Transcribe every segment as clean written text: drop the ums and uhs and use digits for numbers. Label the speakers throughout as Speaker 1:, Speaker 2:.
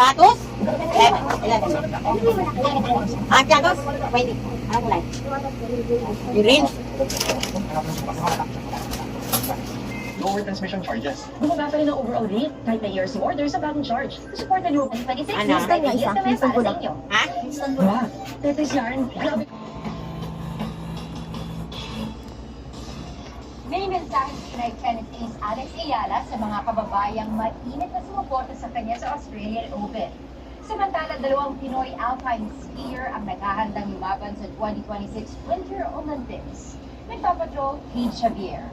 Speaker 1: Status? 11. Ah, status? 20. Anong kulay? Green.
Speaker 2: Lower transmission charges.
Speaker 3: Bumaba pa rin ang overall rate kahit may years yung order sa bagong charge. Support na loob ang 26
Speaker 1: Ano?
Speaker 3: years na may
Speaker 4: Isa,
Speaker 3: para
Speaker 4: minsan ko
Speaker 3: sa
Speaker 4: lang.
Speaker 3: inyo.
Speaker 1: Ha?
Speaker 3: Wow, Tetes yarn. Grabe.
Speaker 5: May mensahe si Pinay Tennis Ace Alex Ayala sa mga kababayang mainit na sumuporta sa kanya sa Australian Open. Samantala, dalawang Pinoy alpine skier ang naghahandang lumaban sa 2026 Winter Olympics. Nagpapatrol, Kate Xavier.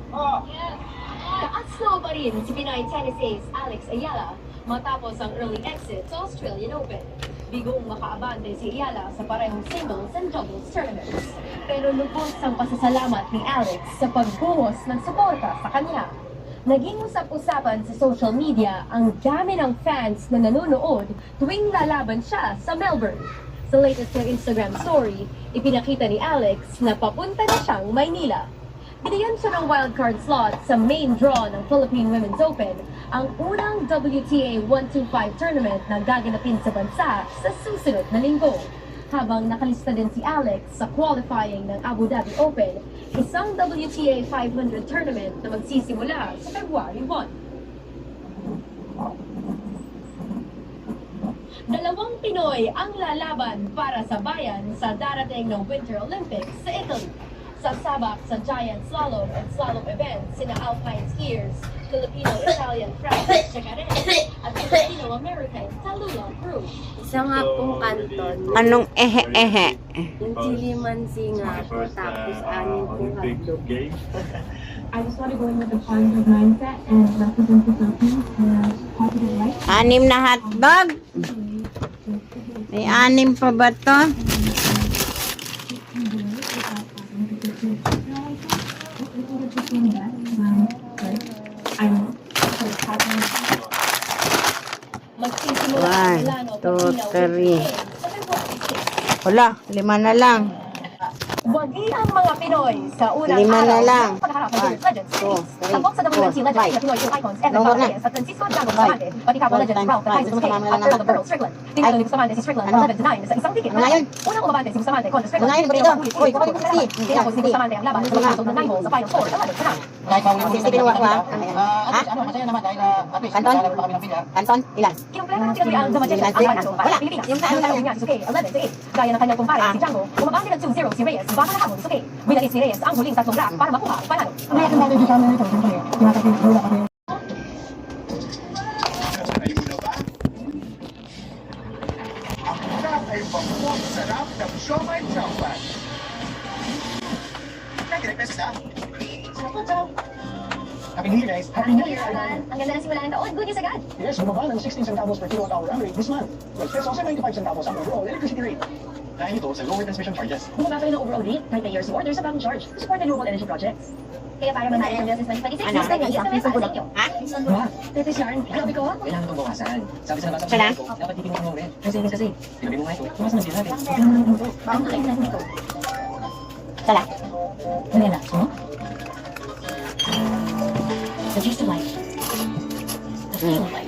Speaker 4: Taas na pa rin si Pinay Tennis Ace Alex Ayala matapos ang early exit sa Australian Open. Bigong makaabante si Ayala sa parehong singles and doubles tournaments. Pero lubos ang pasasalamat ni Alex sa pagbuhos ng suporta sa kanya. Naging usap-usapan sa social media ang dami ng fans na nanonood tuwing lalaban siya sa Melbourne. Sa latest ng Instagram story, ipinakita ni Alex na papunta na siyang Maynila. Binigyan siya ng wildcard slot sa main draw ng Philippine Women's Open, ang unang WTA 125 tournament na gaganapin sa bansa sa susunod na linggo. Habang nakalista din si Alex sa qualifying ng Abu Dhabi Open, isang WTA 500 tournament na magsisimula sa February 1. Dalawang Pinoy ang lalaban para sa bayan sa darating ng Winter Olympics sa Italy. Sasabak sa giant slalom at slalom events sina alpine skiers, Filipino-Italian Francis Chacarena at Filipino-American Tallulah Cruz.
Speaker 6: Isa nga pong kanton.
Speaker 1: Anong ehe-ehe?
Speaker 6: Yung chili mansi nga po, tapos anin pong hotdog.
Speaker 7: I just want to go in with a positive mindset and represent the Philippines in a positive light.
Speaker 1: 6 na hotdog. May 6 pa ba to?
Speaker 4: Magsisimula
Speaker 1: 1, 2, 3. Wala, 5 na lang.
Speaker 4: Wagi ang mga Pinoy sa unang
Speaker 1: 5 na
Speaker 4: araw
Speaker 1: lang.
Speaker 4: ng pagharap ng Women's Legends Series.
Speaker 1: 2, 3,
Speaker 4: Tampok sa WNC
Speaker 1: 4,
Speaker 4: Legends
Speaker 1: 5.
Speaker 4: na Pinoy icons Evan
Speaker 1: No more na.
Speaker 4: Valdez at Francisco Django Bustamante, pati kapwa Legends Ralph at Tyson Busquets at Earl of Pearl Strickland. Tinalo ni Bustamante si Strickland
Speaker 1: Ano?
Speaker 4: 11-9 sa isang ticket.
Speaker 1: Ano yun?
Speaker 4: Unang umabante si Bustamante kontra Strickland.
Speaker 1: Ano yun?
Speaker 4: Pero
Speaker 1: Dito.
Speaker 4: mahulit si
Speaker 1: Uy,
Speaker 4: Strickland.
Speaker 1: kapatid mo si.
Speaker 4: Tinapos ni Bustamante ang laban sa pagkatog ng 9 balls sa final score 11-9.
Speaker 1: Sino kinuha ko ha? Ha?
Speaker 2: Ano, masaya naman dahil at least
Speaker 1: Kanton?
Speaker 2: naglalaro pa kami ng pilyar.
Speaker 1: Kanton? Ilan?
Speaker 4: Kinumpleto ng tinaguri ang The Magicians ang banso para sa Pilipinas.
Speaker 1: Yung saan
Speaker 4: Ang
Speaker 1: lang?
Speaker 4: niya si Suke 11-8. Gaya ng kanyang kumpare si Django, umabante ng 2-0 si Reyes bago nahamon ni Suke. Winalis ni Reyes ang huling 3 rack para makuha ang panalo.
Speaker 7: Ngayon natin sa amin ito, siyempre, tinatapos kami.
Speaker 2: Ang sarap ay bangkong sarap ng siomai chocolate. 99 pesos na. Happy New Year, guys. Happy New Year.
Speaker 5: Ang ganda ng simula ng taon, good news agad.
Speaker 2: Yes, bumaba ng 16 centavos per kilowatt-hour ang rate this month. Plus pesos 95 centavos ang overall electricity rate. Dahil ito sa lower transmission charges.
Speaker 3: Bumaba pa rin ang overall rate kahit may years yung order sa bagong charge. Support na renewable energy projects.
Speaker 5: Kaya para manalo ng Business 2026,
Speaker 1: Ano?
Speaker 5: mas may isa, minsan ko lang.
Speaker 1: Ha?
Speaker 3: Wow, Tetes yarn. Grabe ko.
Speaker 2: Kailangan itong bawasan. Sabi sa nabasa
Speaker 1: Siya lang?
Speaker 2: ko, dapat titingnan mo rin.
Speaker 3: May savings kasi.
Speaker 2: Sinabi mo nga ito, tumas na sinabi.
Speaker 5: Parang nakain natin dito.
Speaker 1: Sala.
Speaker 3: Ano yan na? The taste of life. The feel of life.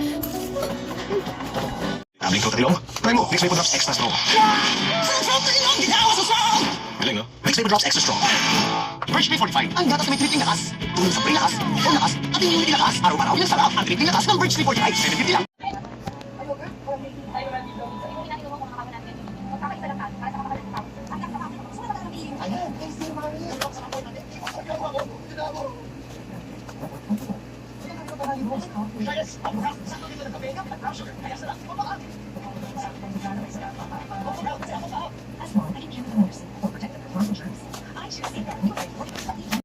Speaker 8: Abling ko trilong. Try mo. Mix Vapor Drops Extra Strong. Galing, no? Mix Vapor Drops Extra Strong. Birch Bay 45. Ang gatas na may tripping lakas. Tulong sa pre-lakas, full lakas, at immunity lakas. Araw-araw yung sarap. Ang tripping lakas ng Birch Bay 45. 750 lang.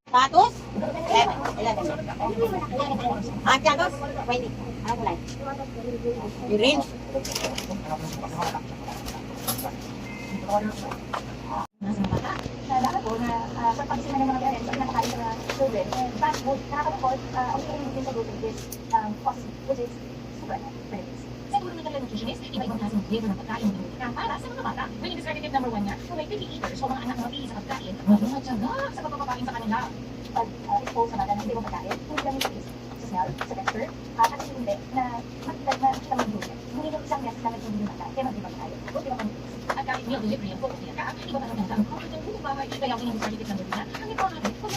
Speaker 1: Status? 11. Ah, status? 20. Anong kulay? Green.
Speaker 5: Naalala ko na sa pagsimula ng mga parents, ang nakakain ng mga children, fast food, nakakatakot, ang tingin din sa gluten is positive, which is super benefits.
Speaker 3: Sa tulong ng kanilang nutritionist, iba-ibang klaseng flavor ng pagkain ng nutrika para sa mga bata. Winning discredited number 1 niya, kung may picky eaters o mga anak na mapili sa pagkain, magmamatyaga sa pagpapapain sa kanila.
Speaker 5: Pag expose sa mata ng ibang pagkain, hindi lang yung taste, sa smell, sa texture, at yung hindi, na kita mag-duty. Hindi yung isang beses na nag-duty yung mata, kaya mag-ibang tayo. O, di ba kami?
Speaker 3: At kahit meal delivery ang focus nila, iba pa naman ang comfort ng bahay, kaya kung yung discarded number 1, ang ito ang kung